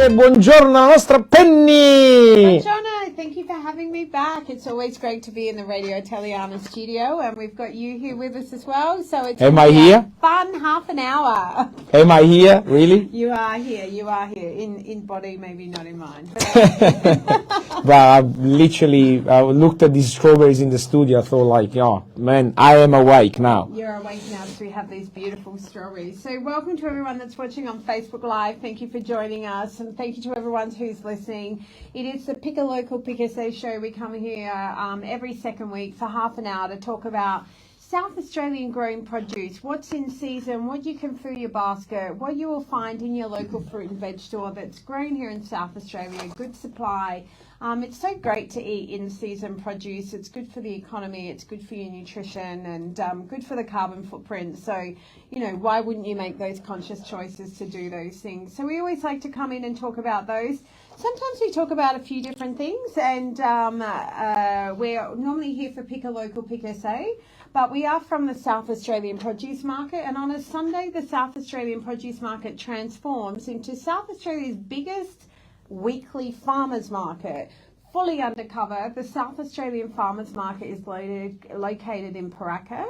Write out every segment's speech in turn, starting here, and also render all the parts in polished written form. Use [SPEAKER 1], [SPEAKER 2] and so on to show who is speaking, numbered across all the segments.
[SPEAKER 1] e buongiorno alla nostra Penny!
[SPEAKER 2] Buongiorno, thank you for having me back. It's always great to be in the Radio Italiana studio, and we've got you here with us as well. So it's
[SPEAKER 1] Am I here?
[SPEAKER 2] Fun half an hour.
[SPEAKER 1] Am I here, really?
[SPEAKER 2] You are here, in body, maybe not in mind.
[SPEAKER 1] But I looked at these strawberries in the studio, I thought like, oh, man, I am awake now.
[SPEAKER 2] You're awake now because we have these beautiful strawberries. So welcome to everyone that's watching on Facebook Live. Thank you for joining us, and thank you to everyone who's listening. It is the Pick a Local, Pick a Say show. We come here every second week for half an hour to talk about South Australian grown produce, what's in season, what you can fill your basket, what you will find in your local fruit and veg store that's grown here in South Australia, good supply. It's so great to eat in-season produce. It's good for the economy, it's good for your nutrition, and good for the carbon footprint. So, you know, why wouldn't you make those conscious choices to do those things? So we always like to come in and talk about those. Sometimes we talk about a few different things, and we're normally here for Pick a Local, Pick a Say, but we are from the South Australian Produce Market, and on a Sunday, the South Australian Produce Market transforms into South Australia's biggest weekly farmers market. Fully undercover, the South Australian Farmers Market is located in Paraka.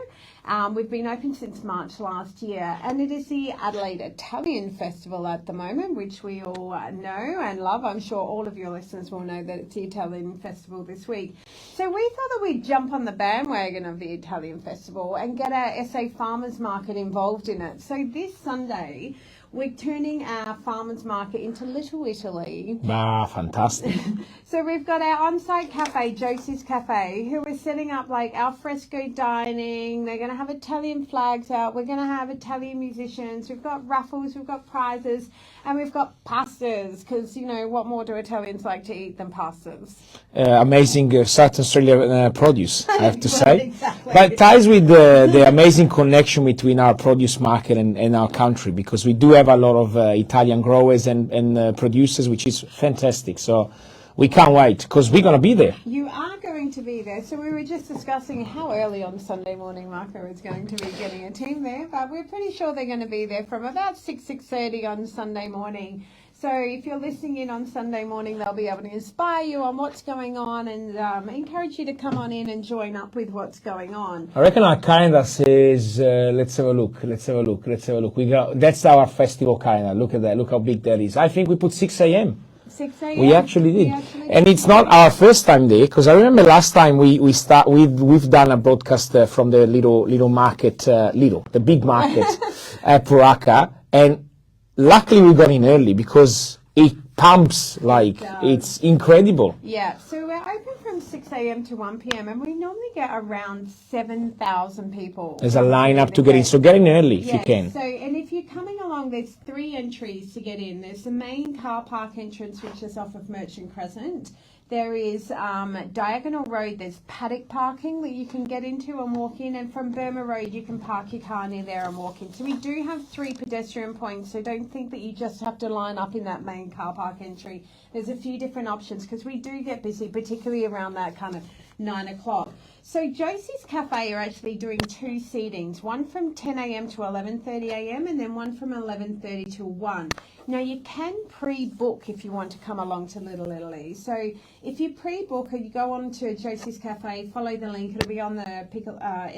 [SPEAKER 2] We've been open since March last year, and it is the Adelaide Italian Festival at the moment, which we all know and love. I'm sure all of your listeners will know that it's the Italian Festival this week. So we thought that we'd jump on the bandwagon of the Italian Festival and get our SA Farmers Market involved in it. So this Sunday, we're turning our farmers market into Little Italy.
[SPEAKER 1] Ah, fantastic.
[SPEAKER 2] So we've got our on-site cafe, Josie's Cafe, who are setting up like al fresco dining. They're going to have Italian flags out. We're going to have Italian musicians. We've got raffles, we've got prizes, and we've got pastas, because, you know, what more do Italians like to eat than pastas?
[SPEAKER 1] Amazing South Australia produce, I have to say.
[SPEAKER 2] Exactly.
[SPEAKER 1] But ties with the amazing connection between our produce market and our country, because we do have a lot of Italian growers and producers, which is fantastic. So we can't wait, because we're going to be there.
[SPEAKER 2] You are going to be there. So we were just discussing how early on Sunday morning Marco is going to be getting a team there, but we're pretty sure they're going to be there from about 6:30 on Sunday morning. So if you're listening in on Sunday morning, they'll be able to inspire you on what's going on, and encourage you to come on in and join up with what's going on.
[SPEAKER 1] I reckon our calendar says, let's have a look. That's our festival calendar. Look at that. Look how big that is. I think we put 6 a.m.
[SPEAKER 2] 6 a.m.
[SPEAKER 1] We actually did. And it's not our first time there, because I remember last time we've done a broadcast from the little market, the big market at Paraka, and luckily we got in early, because it pumps like it's incredible.
[SPEAKER 2] Yeah, so we're open from 6 a.m. to 1 p.m. and we normally get around 7,000 people.
[SPEAKER 1] There's a lineup to get in, so get in early if you can.
[SPEAKER 2] So, and if you're coming along, there's 3 entries to get in. There's the main car park entrance, which is off of Merchant Crescent. There is Diagonal Road, there's paddock parking that you can get into and walk in, and from Burma Road you can park your car near there and walk in. So we do have 3 pedestrian points, so don't think that you just have to line up in that main car park entry. There's a few different options, because we do get busy, particularly around that kind of 9 o'clock. So Josie's Cafe are actually doing 2 seatings, one from 10 a.m. to 11:30 a.m. and then one from 11:30 to 1. Now you can pre-book if you want to come along to Little Italy. So if you pre-book, or you go on to Josie's Cafe, follow the link, it'll be on the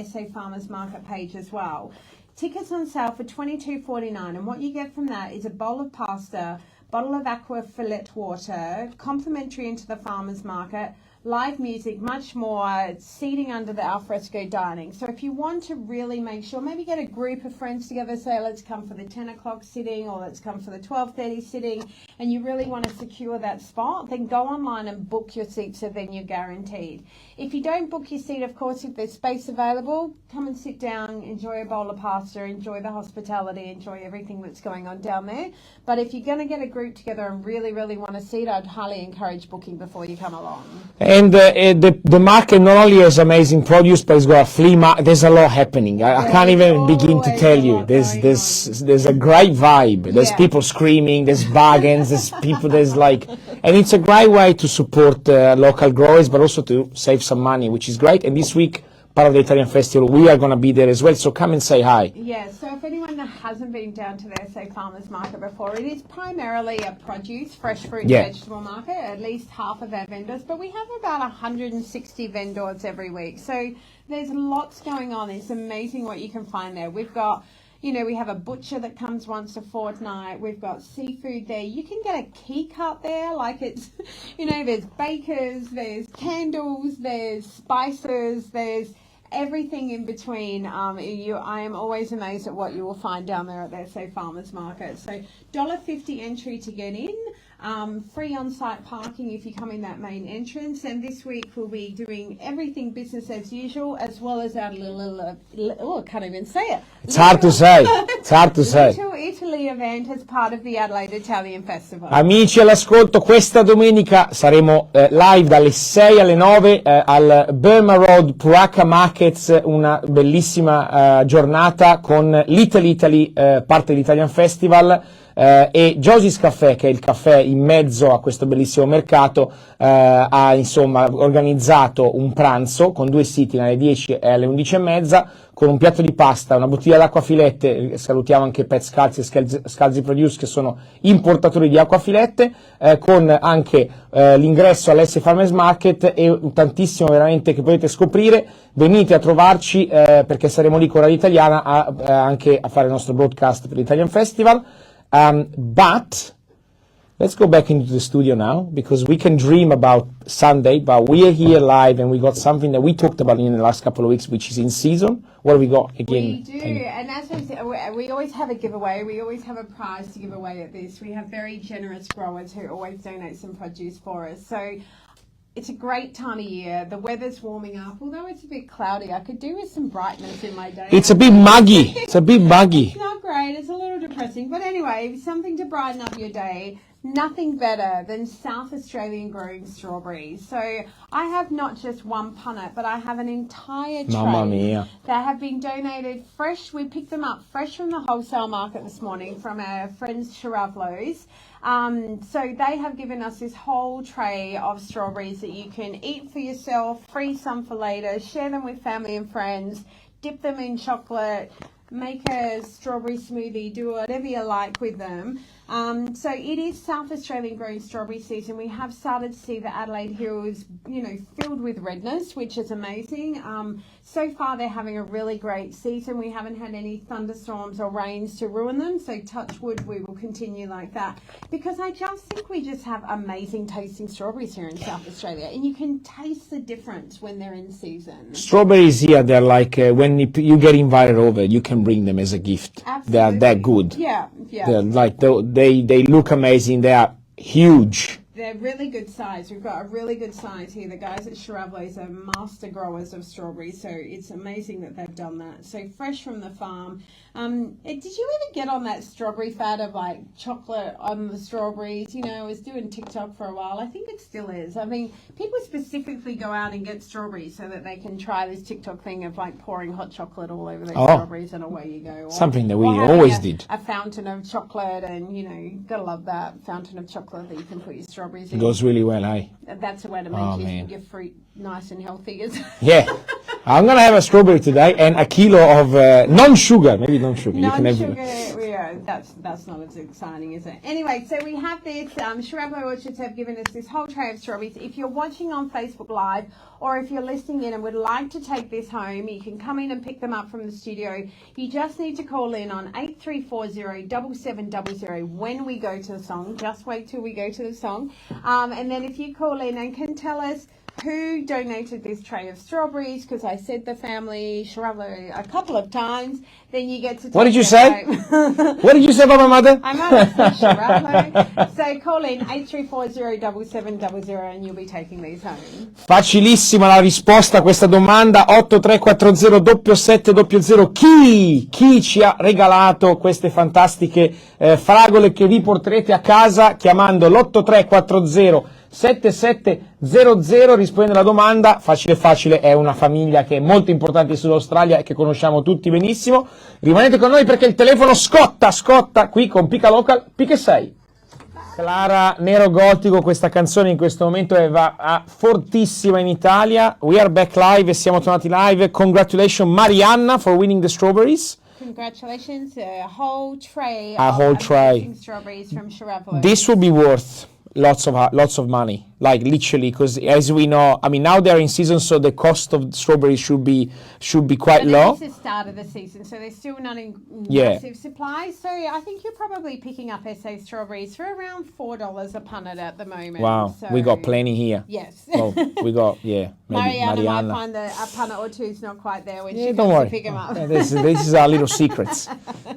[SPEAKER 2] SA Farmers Market page as well. Tickets on sale for $22.49, and what you get from that is a bowl of pasta, bottle of aqua fillet water, complimentary into the farmers market, live music, much more, seating under the alfresco dining. So if you want to really make sure, maybe get a group of friends together, say let's come for the 10 o'clock sitting, or let's come for the 12:30 sitting, and you really want to secure that spot, then go online and book your seat, so then you're guaranteed. If you don't book your seat, of course, if there's space available, come and sit down, enjoy a bowl of pasta, enjoy the hospitality, enjoy everything that's going on down there. But if you're going to get a group together and really, really want a seat, I'd highly encourage booking before you come along.
[SPEAKER 1] And the market not only has amazing produce, but it's got a flea market. There's a lot happening. I can't even begin to tell you. There's a great vibe. There's people screaming. There's bargains. There's people. And it's a great way to support local growers, but also to save some money, which is great. And this week, part of the Italian festival, we are going to be there as well. So come and say hi.
[SPEAKER 2] Yeah, so if anyone that hasn't been down to the SA Farmers Market before, it is primarily a produce, fresh fruit and vegetable market, at least half of our vendors, but we have about 160 vendors every week. So there's lots going on. It's amazing what you can find there. We've got, you know, we have a butcher that comes once a fortnight. We've got seafood there. You can get a key cut there, like it's, you know, there's bakers, there's candles, there's spices, there's everything in between. I am always amazed at what you will find down there at the SA Farmers Market. So $1.50 entry to get in. Free on-site parking if you come in that main entrance, and this week we'll be doing everything business as usual, as well as our I can't even say it.
[SPEAKER 1] It's hard to say. It's hard to say.
[SPEAKER 2] Little Italy event as part of the Adelaide Italian Festival.
[SPEAKER 1] Amici all'ascolto, questa domenica saremo live dalle 6 alle 9 al Burma Road Puraka Markets, una bellissima giornata con l'Italy parte dell'Italian Festival. E Josie's Caffè, che è il caffè in mezzo a questo bellissimo mercato, ha insomma organizzato un pranzo con 2 sit-in alle 10 e alle 11:30, con un piatto di pasta, una bottiglia d'acqua filette. Salutiamo anche Pet Scalzi e Scalzi Produce, che sono importatori di acqua filette, con anche l'ingresso all'S Farmers Market e tantissimo veramente che potete scoprire. Venite a trovarci perché saremo lì con l'Italiana anche a fare il nostro broadcast per l'Italian Festival. But let's go back into the studio now, because we can dream about Sunday, but we are here live and we got something that we talked about in the last couple of weeks, which is in season. What have we got again?
[SPEAKER 2] We do, and as I said, we always have a giveaway. We always have a prize to give away at this. We have very generous growers who always donate some produce for us. So it's a great time of year. The weather's warming up, although it's a bit cloudy. I could do with some brightness in my day.
[SPEAKER 1] It's a bit muggy. It's a bit muggy.
[SPEAKER 2] It's not great. It's a little depressing. But anyway, something to brighten up your day. Nothing better than South Australian grown strawberries. So I have not just one punnet, but I have an entire tray.
[SPEAKER 1] Mamma mia.
[SPEAKER 2] That have been donated fresh. We picked them up fresh from the wholesale market this morning from our friends Chiravlo's. So they have given us this whole tray of strawberries that you can eat for yourself, freeze some for later, share them with family and friends, dip them in chocolate, make a strawberry smoothie, do whatever you like with them. So it is South Australian grown strawberry season. We have started to see the Adelaide Hills, you know, filled with redness, which is amazing. So far they're having a really great season. We haven't had any thunderstorms or rains to ruin them. So touch wood, we will continue like that, because I just think we just have amazing tasting strawberries here in South Australia, and you can taste the difference when they're in season.
[SPEAKER 1] Strawberries here, they're like when you get invited over, you can bring them as a gift.
[SPEAKER 2] Absolutely.
[SPEAKER 1] They're that good.
[SPEAKER 2] Yeah.
[SPEAKER 1] They're like they look amazing. They are huge.
[SPEAKER 2] They're really good size. We've got a really good size here. The guys at Chiravlo's are master growers of strawberries, so it's amazing that they've done that. So fresh from the farm. Did you ever get on that strawberry fad of like chocolate on the strawberries? You know, I was doing TikTok for a while. I think it still is. I mean, people specifically go out and get strawberries so that they can try this TikTok thing of like pouring hot chocolate all over those strawberries, and away you go.
[SPEAKER 1] Something that we always did.
[SPEAKER 2] A fountain of chocolate, and you know, gotta love that fountain of chocolate that you can put your strawberries in.
[SPEAKER 1] It goes really well, eh?
[SPEAKER 2] That's a way to make your fruit nice and healthy.
[SPEAKER 1] Yeah. I'm going to have a strawberry today and a kilo of non-sugar. Maybe non-sugar.
[SPEAKER 2] Non-sugar, yeah, that's not as exciting, is it? Anyway, so we have this, Chiravlo Orchards have given us this whole tray of strawberries. If you're watching on Facebook Live, or if you're listening in and would like to take this home, you can come in and pick them up from the studio. You just need to call in on 8340-7700 when we go to the song. Just wait till we go to the song. And then if you call in and can tell us who donated this tray of strawberries, because I said the family Chiravlo a couple of times, then you get to take
[SPEAKER 1] What did you say? What did you say about my mother?
[SPEAKER 2] I might have said Chiravlo. So call in 8340-7700 and you'll be taking these home.
[SPEAKER 1] Facilissima la risposta a questa domanda, 8340-7700. Chi ci ha regalato queste fantastiche fragole che vi porterete a casa chiamando l'8340 7700, rispondendo alla domanda, facile, è una famiglia che è molto importante in Sud-Australia e che conosciamo tutti benissimo. Rimanete con noi perché il telefono scotta qui con Pica Local. Pica 6. Clara, Nero Gotico, questa canzone in questo momento va fortissima in Italia. We are back live e siamo tornati live. Congratulations Marianna for winning the strawberries.
[SPEAKER 2] Congratulations, a whole tray
[SPEAKER 1] tray.
[SPEAKER 2] Strawberries from Chiravelos.
[SPEAKER 1] This will be worth lots of money, like literally, because as we know, I mean, now they're in season, so the cost of strawberries should be quite low.
[SPEAKER 2] It's the start of the season, so they're still not in massive supply. So I think you're probably picking up SA strawberries for around $4 a punnet at the moment.
[SPEAKER 1] Wow,
[SPEAKER 2] so,
[SPEAKER 1] we got plenty here.
[SPEAKER 2] Yes.
[SPEAKER 1] Well, we got maybe
[SPEAKER 2] Mariana
[SPEAKER 1] Mariana.
[SPEAKER 2] might find that a punnet or two is not quite there when she
[SPEAKER 1] don't
[SPEAKER 2] comes
[SPEAKER 1] worry.
[SPEAKER 2] to pick them up.
[SPEAKER 1] This is our little secrets.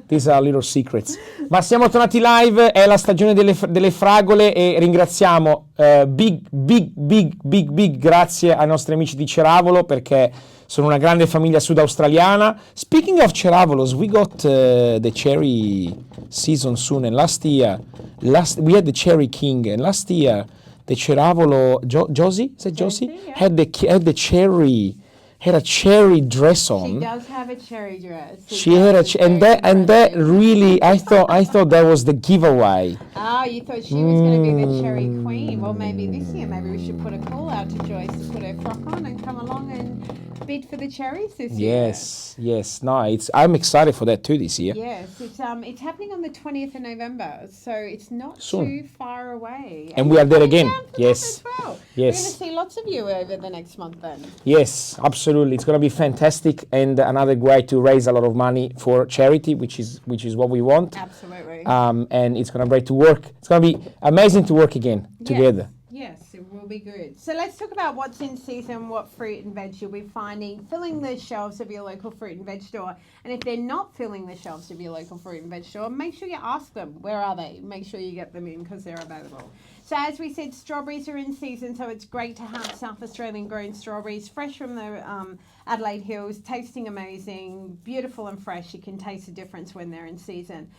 [SPEAKER 1] These are our little secrets. Ma siamo tornati live, è la stagione delle fragole e ringraziamo big grazie ai nostri amici di Ceravolo perché sono una grande famiglia sud-australiana. Speaking of Ceravolos, we got the cherry season soon, and last year we had the Cherry King, and last year the Ceravolo Josie, is it Josie?
[SPEAKER 2] Yeah.
[SPEAKER 1] Had the cherry. Had a cherry dress on.
[SPEAKER 2] She does have a cherry dress.
[SPEAKER 1] She had and that really, I thought that was the giveaway.
[SPEAKER 2] Oh, you thought she was going to be the cherry queen. Well, maybe this year, maybe we should put a call out to Joyce to put her frock on and come along and bid for the cherries this year.
[SPEAKER 1] Yes. No, I'm excited for that too this year.
[SPEAKER 2] Yes, it's happening on the 20th of November, so it's not
[SPEAKER 1] Soon.
[SPEAKER 2] too far away.
[SPEAKER 1] And we are there again.
[SPEAKER 2] Down for
[SPEAKER 1] Yes.
[SPEAKER 2] that as well.
[SPEAKER 1] Yes.
[SPEAKER 2] We're going to see lots of you over the next month then.
[SPEAKER 1] Yes, absolutely. It's going to be fantastic and another way to raise a lot of money for charity, which is what we want.
[SPEAKER 2] Absolutely.
[SPEAKER 1] And it's going to be great to work. It's going to be amazing to work again together.
[SPEAKER 2] Yes, it will be good. So let's talk about what's in season, what fruit and veg you'll be finding, filling the shelves of your local fruit and veg store. And if they're not filling the shelves of your local fruit and veg store, make sure you ask them, where are they? Make sure you get them in because they're available. So as we said, strawberries are in season, so it's great to have South Australian grown strawberries fresh from the Adelaide Hills, tasting amazing, beautiful and fresh. You can taste the difference when they're in season.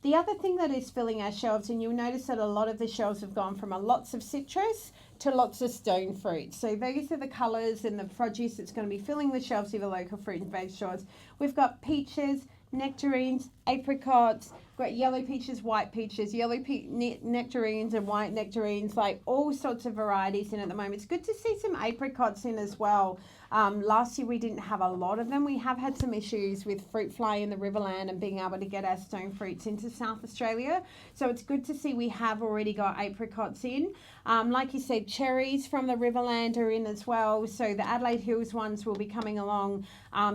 [SPEAKER 2] The other thing that is filling our shelves, and you'll notice that a lot of the shelves have gone from lots of citrus to lots of stone fruit. So these are the colours and the produce that's going to be filling the shelves of the local fruit and veg stores. We've got peaches, nectarines, apricots, we've got yellow peaches, white peaches, nectarines and white nectarines, like all sorts of varieties in at the moment. It's good to see some apricots in as well. Last year we didn't have a lot of them. We have had some issues with fruit fly in the Riverland and being able to get our stone fruits into South Australia. So it's good to see we have already got apricots in. Like you said, cherries from the Riverland are in as well. So the Adelaide Hills ones will be coming along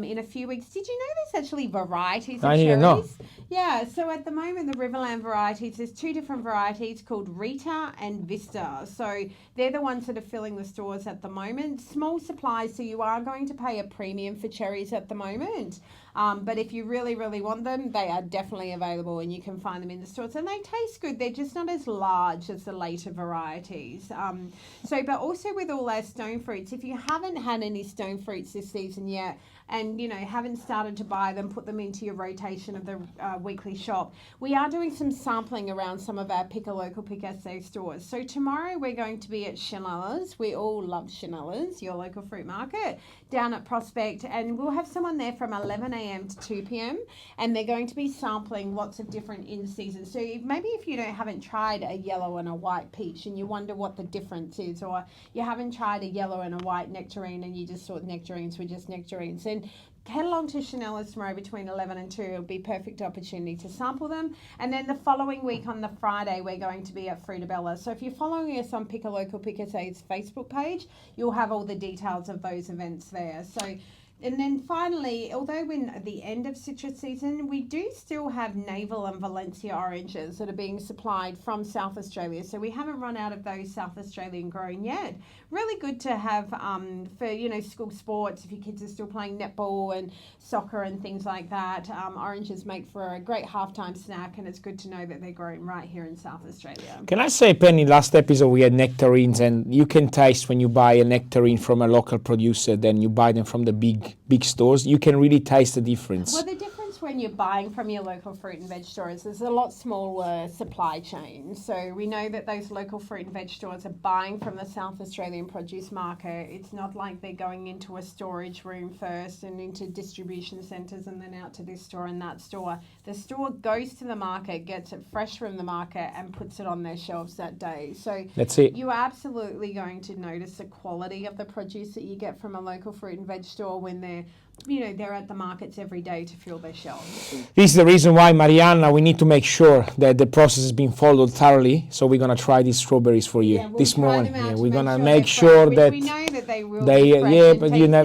[SPEAKER 2] in a few weeks. Did you know there's actually varieties of cherries?
[SPEAKER 1] No.
[SPEAKER 2] Yeah, so at the moment the Riverland varieties, there's two different varieties called Rita and Vista. So they're the ones that are filling the stores at the moment. Small supplies, so you are going to pay a premium for cherries at the moment. But if you really, really want them, they are definitely available and you can find them in the stores. And they taste good. They're just not as large as the later varieties. But also with all our stone fruits, if you haven't had any stone fruits this season yet, and haven't started to buy them, put them into your rotation of the weekly shop, we are doing some sampling around some of our Pick a Local, Pick SA stores. So tomorrow we're going to be at Chanella's. We all love Chanella's, your local fruit market, down at Prospect, and we'll have someone there from 11 a.m. to 2 p.m. and they're going to be sampling lots of different in-season. So maybe if you haven't tried a yellow and a white peach and you wonder what the difference is, or you haven't tried a yellow and a white nectarine and you just thought nectarines were just nectarines, and head along to Chanella's tomorrow between 11 and 2. It'll be a perfect opportunity to sample them. And then the following week on the Friday, we're going to be at Fruitabella. So if you're following us on Pick a Local, Pick SA's Facebook page, you'll have all the details of those events there. So, and then finally, although we're at the end of citrus season, we do still have Navel and Valencia oranges that are being supplied from South Australia. So we haven't run out of those South Australian grown yet. Really good to have for, school sports, if your kids are still playing netball and soccer and things like that. Oranges make for a great halftime snack, and it's good to know that they're grown right here in South Australia.
[SPEAKER 1] Can I say, Penny, last episode we had nectarines, and you can taste when you buy a nectarine from a local producer, then you buy them from the big stores, you can really taste the difference.
[SPEAKER 2] Well, the difference when you're buying from your local fruit and veg stores, there's a lot smaller supply chain. So we know that those local fruit and veg stores are buying from the South Australian produce market. It's not like they're going into a storage room first and into distribution centres and then out to this store and that store. The store goes to the market, gets it fresh from the market and puts it on their shelves that day. So
[SPEAKER 1] That's it.
[SPEAKER 2] you're absolutely going to notice the quality of the produce that you get from a local fruit and veg store when they're at the markets every day to fill their shelves.
[SPEAKER 1] This is the reason why, Mariana, we need to make sure that the process has been followed thoroughly. So we're gonna try these strawberries for you this morning. Yeah, we're gonna make sure that
[SPEAKER 2] we know that they will.
[SPEAKER 1] they
[SPEAKER 2] be fresh
[SPEAKER 1] yeah,
[SPEAKER 2] and
[SPEAKER 1] but you know,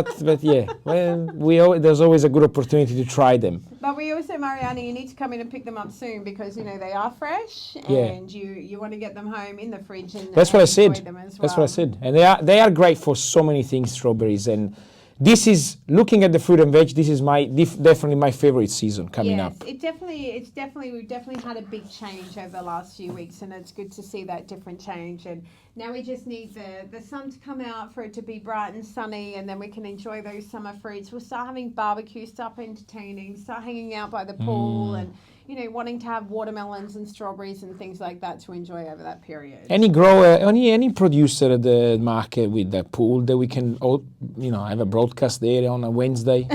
[SPEAKER 2] tasty.
[SPEAKER 1] but yeah. Well, there's always a good opportunity to try them.
[SPEAKER 2] But we also, Mariana, you need to come in and pick them up soon because they are fresh
[SPEAKER 1] Yeah.
[SPEAKER 2] and you want to get them home in the fridge and
[SPEAKER 1] That's what I
[SPEAKER 2] enjoy
[SPEAKER 1] said.
[SPEAKER 2] them as
[SPEAKER 1] That's
[SPEAKER 2] well.
[SPEAKER 1] what I said. And they are great for so many things, strawberries. And this is, looking at the fruit and veg, this is definitely my favorite season coming up.
[SPEAKER 2] We've definitely had a big change over the last few weeks, and it's good to see that different change. And now we just need the sun to come out for it to be bright and sunny, and then we can enjoy those summer fruits. We'll start having barbecue, start entertaining, start hanging out by the pool, and wanting to have watermelons and strawberries and things like that to enjoy over that period.
[SPEAKER 1] Any grower, any producer at the market with the pool that we can, have a broadcast there on a Wednesday,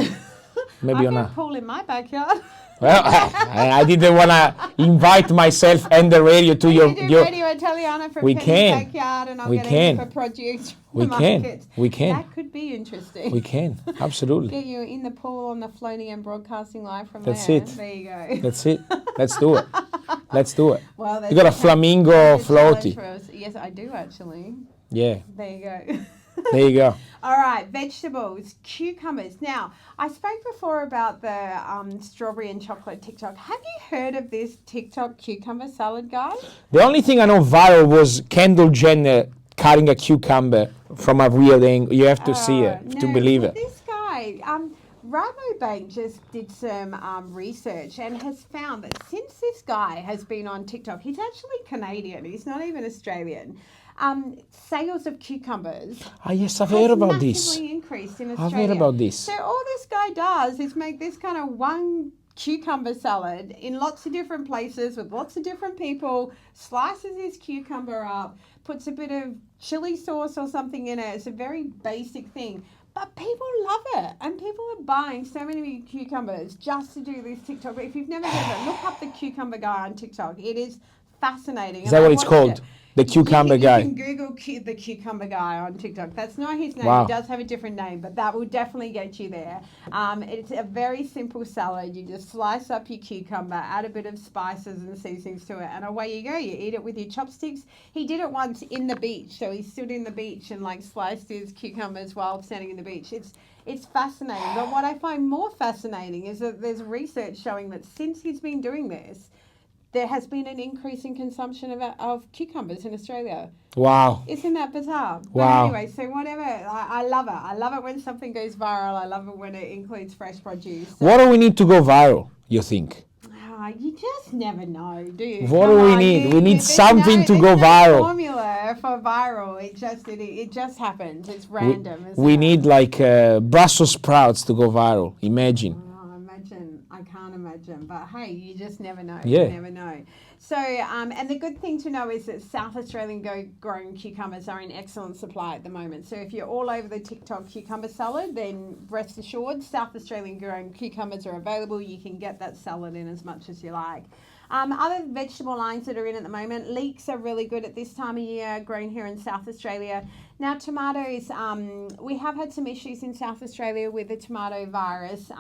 [SPEAKER 1] maybe
[SPEAKER 2] I've
[SPEAKER 1] on
[SPEAKER 2] got
[SPEAKER 1] a.
[SPEAKER 2] a pool in my backyard.
[SPEAKER 1] Well, I didn't want to invite myself and the radio to
[SPEAKER 2] You
[SPEAKER 1] your.
[SPEAKER 2] do Radio Italiana from
[SPEAKER 1] We
[SPEAKER 2] Penny's
[SPEAKER 1] can.
[SPEAKER 2] backyard, and I'll
[SPEAKER 1] We
[SPEAKER 2] get
[SPEAKER 1] can.
[SPEAKER 2] in for produce from
[SPEAKER 1] We
[SPEAKER 2] the
[SPEAKER 1] can.
[SPEAKER 2] markets.
[SPEAKER 1] We can.
[SPEAKER 2] That could be interesting.
[SPEAKER 1] We can, absolutely.
[SPEAKER 2] Get you in the pool on the floating and broadcasting live from
[SPEAKER 1] That's
[SPEAKER 2] there.
[SPEAKER 1] it.
[SPEAKER 2] There you go.
[SPEAKER 1] That's it. Let's do it. Let's do it.
[SPEAKER 2] Well,
[SPEAKER 1] You got a flamingo floaty.
[SPEAKER 2] Yes, I do actually.
[SPEAKER 1] Yeah,
[SPEAKER 2] There you go.
[SPEAKER 1] there you go.
[SPEAKER 2] All right, vegetables, cucumbers. Now, I spoke before about the strawberry and chocolate TikTok. Have you heard of this TikTok cucumber salad, guys?
[SPEAKER 1] The only thing I know viral was Kendall Jenner cutting a cucumber from a real angle. You have to see it to believe it.
[SPEAKER 2] This guy, Rabobank just did some research and has found that since this guy has been on TikTok, he's actually Canadian. He's not even Australian. Sales of cucumbers.
[SPEAKER 1] Yes, I've heard about
[SPEAKER 2] massively
[SPEAKER 1] this.
[SPEAKER 2] increased in
[SPEAKER 1] I've
[SPEAKER 2] Australia.
[SPEAKER 1] heard about this.
[SPEAKER 2] So all this guy does is make this kind of one cucumber salad in lots of different places with lots of different people, slices his cucumber up, puts a bit of chili sauce or something in it. It's a very basic thing. But people love it, and people are buying so many cucumbers just to do this TikTok. But if you've never heard of it, look up the cucumber guy on TikTok. It is fascinating.
[SPEAKER 1] Is that what it's called? The cucumber guy.
[SPEAKER 2] You can Google the cucumber guy on TikTok. That's not his name.
[SPEAKER 1] Wow.
[SPEAKER 2] He does have a different name, but that will definitely get you there. It's a very simple salad. You just slice up your cucumber, add a bit of spices and seasonings to it, and away you go. You eat it with your chopsticks. He did it once in the beach. So he stood in the beach and sliced his cucumbers while standing in the beach. It's fascinating. But what I find more fascinating is that there's research showing that since he's been doing this, there has been an increase in consumption of cucumbers in Australia.
[SPEAKER 1] Wow.
[SPEAKER 2] Isn't that bizarre?
[SPEAKER 1] Wow.
[SPEAKER 2] But anyway, so whatever. I love it. I love it when something goes viral. I love it when it includes fresh produce. So,
[SPEAKER 1] What do we need to go viral, you think?
[SPEAKER 2] you just never know, do you?
[SPEAKER 1] What
[SPEAKER 2] Come
[SPEAKER 1] do we
[SPEAKER 2] on,
[SPEAKER 1] need? We need
[SPEAKER 2] there's
[SPEAKER 1] something to
[SPEAKER 2] there's
[SPEAKER 1] go
[SPEAKER 2] no
[SPEAKER 1] viral.
[SPEAKER 2] formula for viral. It just happens. It's random. isn't
[SPEAKER 1] We
[SPEAKER 2] it?
[SPEAKER 1] need Brussels sprouts to go viral. Imagine.
[SPEAKER 2] I can't imagine, but hey, you just never know.
[SPEAKER 1] Yeah.
[SPEAKER 2] You never know. So, and the good thing to know is that South Australian grown cucumbers are in excellent supply at the moment. So if you're all over the TikTok cucumber salad, then rest assured, South Australian grown cucumbers are available. You can get that salad in as much as you like. Other vegetable lines that are in at the moment, leeks are really good at this time of year, grown here in South Australia. Now, tomatoes, we have had some issues in South Australia with the tomato virus.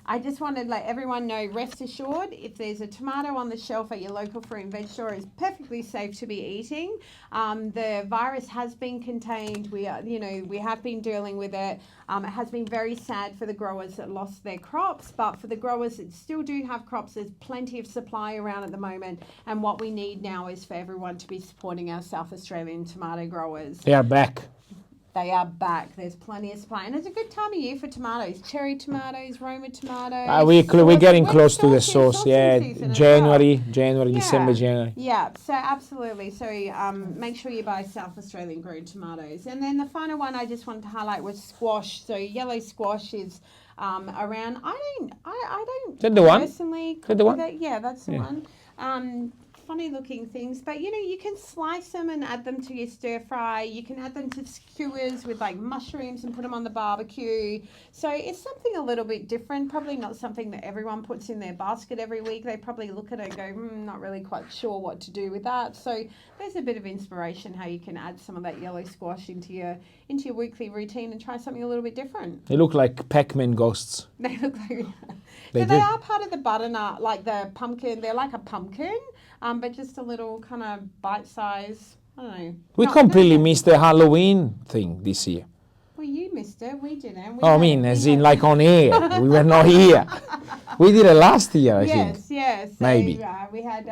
[SPEAKER 2] I just want to let everyone know, rest assured, if there's a tomato on the shelf at your local fruit and veg store, it's perfectly safe to be eating. The virus has been contained. We have been dealing with it. It has been very sad for the growers that lost their crops, but for the growers that still do have crops, there's plenty of supply around at the moment. And what we need now is for everyone to be supporting our South Australian tomato growers.
[SPEAKER 1] They are back.
[SPEAKER 2] They are back. There's plenty of supply. And it's a good time of year for tomatoes. Cherry tomatoes, Roma tomatoes.
[SPEAKER 1] We're getting
[SPEAKER 2] When
[SPEAKER 1] close to the
[SPEAKER 2] sauce
[SPEAKER 1] sauce. Yeah,
[SPEAKER 2] season as
[SPEAKER 1] January,
[SPEAKER 2] well.
[SPEAKER 1] December, January.
[SPEAKER 2] Yeah, so absolutely. So make sure you buy South Australian grown tomatoes. And then the final one I just wanted to highlight was squash. So yellow squash is around. I don't
[SPEAKER 1] Is that the one?
[SPEAKER 2] personally.
[SPEAKER 1] Is that the one?
[SPEAKER 2] Yeah, that's the one. Funny looking things, but you can slice them and add them to your stir fry. You can add them to skewers with like mushrooms and put them on the barbecue. So it's something a little bit different, probably not something that everyone puts in their basket every week. They probably look at it and go, not really quite sure what to do with that. So there's a bit of inspiration how you can add some of that yellow squash into your weekly routine and try something a little bit different.
[SPEAKER 1] They look like Pac-Man ghosts.
[SPEAKER 2] They look like
[SPEAKER 1] They
[SPEAKER 2] they
[SPEAKER 1] do.
[SPEAKER 2] are part of the butternut, like the pumpkin. They're like a pumpkin, but just a little kind of bite size. I don't know.
[SPEAKER 1] We completely missed the Halloween thing this year.
[SPEAKER 2] Well, you missed it. We didn't.
[SPEAKER 1] I mean, as in like on air. We were not here. We did it last year, I think.
[SPEAKER 2] Yes. So,
[SPEAKER 1] Maybe.
[SPEAKER 2] We had.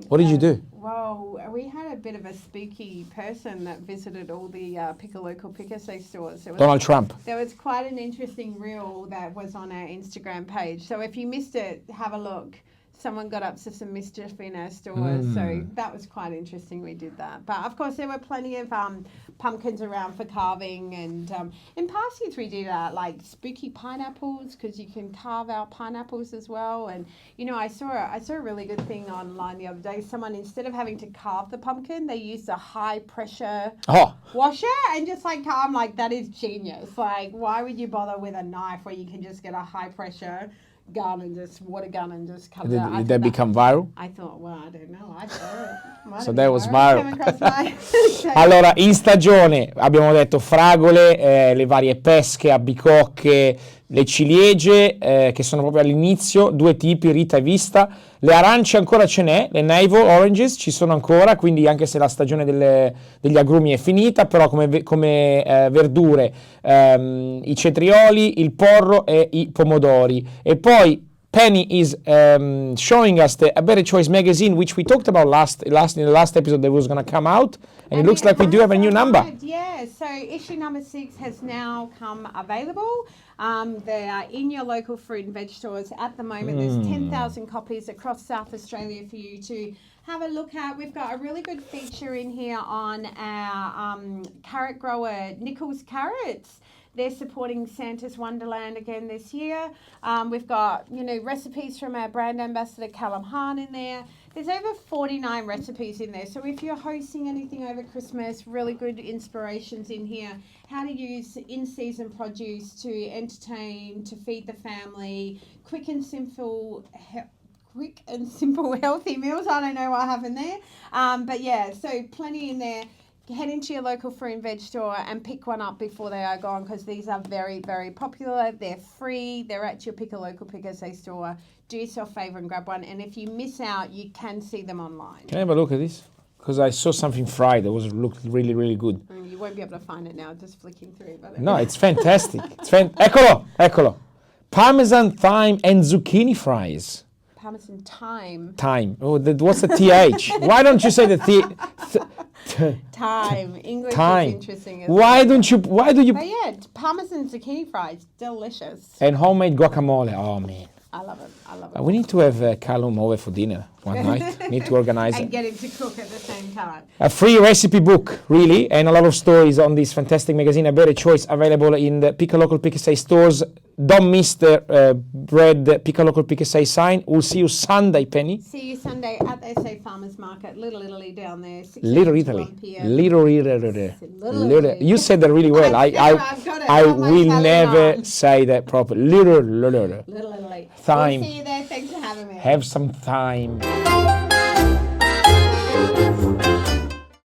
[SPEAKER 1] What did you do?
[SPEAKER 2] Well, we had a bit of a spooky person that visited all the Pick a Local, Pick a Say stores.
[SPEAKER 1] Donald Trump.
[SPEAKER 2] There was quite an interesting reel that was on our Instagram page. So if you missed it, have a look. Someone got up to some mischief in our stores, so that was quite interesting. We did that, but of course there were plenty of pumpkins around for carving, and in past years we did like spooky pineapples because you can carve out pineapples as well. And I saw a really good thing online the other day. Someone, instead of having to carve the pumpkin, they used a high pressure washer and just like carve. I'm like, that is genius. Like, why would you bother with a knife where you can just get a high pressure gun and just water gun and just cut it out?
[SPEAKER 1] Did that become viral?
[SPEAKER 2] I thought, well, I don't know.
[SPEAKER 1] So that was viral.
[SPEAKER 2] viral.
[SPEAKER 1] Allora, in stagione abbiamo detto fragole, le varie pesche, albicocche, le ciliegie che sono proprio all'inizio, due tipi, Rita e Vista. Le arance ancora ce n'è, le navel oranges ci sono ancora, quindi anche se la stagione degli agrumi è finita, però come verdure i cetrioli, il porro e i pomodori. E poi Penny is showing us a Better Choice magazine, which we talked about in the last episode that was going to come out, and it looks like we do have a new number.
[SPEAKER 2] Yeah, so issue number 6 has now come available. They are in your local fruit and veg stores at the moment. There's 10,000 copies across South Australia for you to have a look at. We've got a really good feature in here on our carrot grower, Nichols Carrots. They're supporting Santa's Wonderland again this year. We've got, recipes from our brand ambassador, Callum Hahn, in there. There's over 49 recipes in there. So if you're hosting anything over Christmas, really good inspirations in here. How to use in-season produce to entertain, to feed the family. Quick and simple, healthy meals. I don't know what happened there. But yeah, so plenty in there. Head into your local fruit and veg store and pick one up before they are gone, because these are very, very popular. They're free. They're at your Pick a Local, Pick a Say store. Do yourself a favour and grab one. And if you miss out, you can see them online.
[SPEAKER 1] Can I have a look at this? Because I saw something fried that looked really, really good.
[SPEAKER 2] You won't be able to find it now, just flicking through. But
[SPEAKER 1] No, it's fantastic. Eccolo. Parmesan, thyme and zucchini fries.
[SPEAKER 2] Parmesan thyme.
[SPEAKER 1] Thyme. Oh, what's the TH? Why don't you say the
[SPEAKER 2] Thyme. English
[SPEAKER 1] Thyme.
[SPEAKER 2] is interesting.
[SPEAKER 1] Why do you?
[SPEAKER 2] But yeah, Parmesan zucchini fries, delicious.
[SPEAKER 1] And homemade guacamole. Oh man.
[SPEAKER 2] I love it.
[SPEAKER 1] We need to have Callum over for dinner one night. Need to organize
[SPEAKER 2] and
[SPEAKER 1] it.
[SPEAKER 2] get him to cook at the same time.
[SPEAKER 1] A free recipe book, really, and a lot of stories on this fantastic magazine, A Better Choice, available in the Pick a Local, Pick a Say stores. Don't miss the red Pick a Local, Pick a Say sign. We'll see you Sunday, Penny.
[SPEAKER 2] See you Sunday at the SA Farmers Market, Little Italy down there. 6
[SPEAKER 1] Little
[SPEAKER 2] to
[SPEAKER 1] Italy.
[SPEAKER 2] 1 p.m.
[SPEAKER 1] Little Italy.
[SPEAKER 2] Italy.
[SPEAKER 1] You said that really well.
[SPEAKER 2] I've got it.
[SPEAKER 1] I
[SPEAKER 2] Got my
[SPEAKER 1] will
[SPEAKER 2] Italian
[SPEAKER 1] never
[SPEAKER 2] on.
[SPEAKER 1] say that properly. Little
[SPEAKER 2] Little Italy.
[SPEAKER 1] Thyme.
[SPEAKER 2] We'll see you there. Thanks for having me.
[SPEAKER 1] Have some thyme.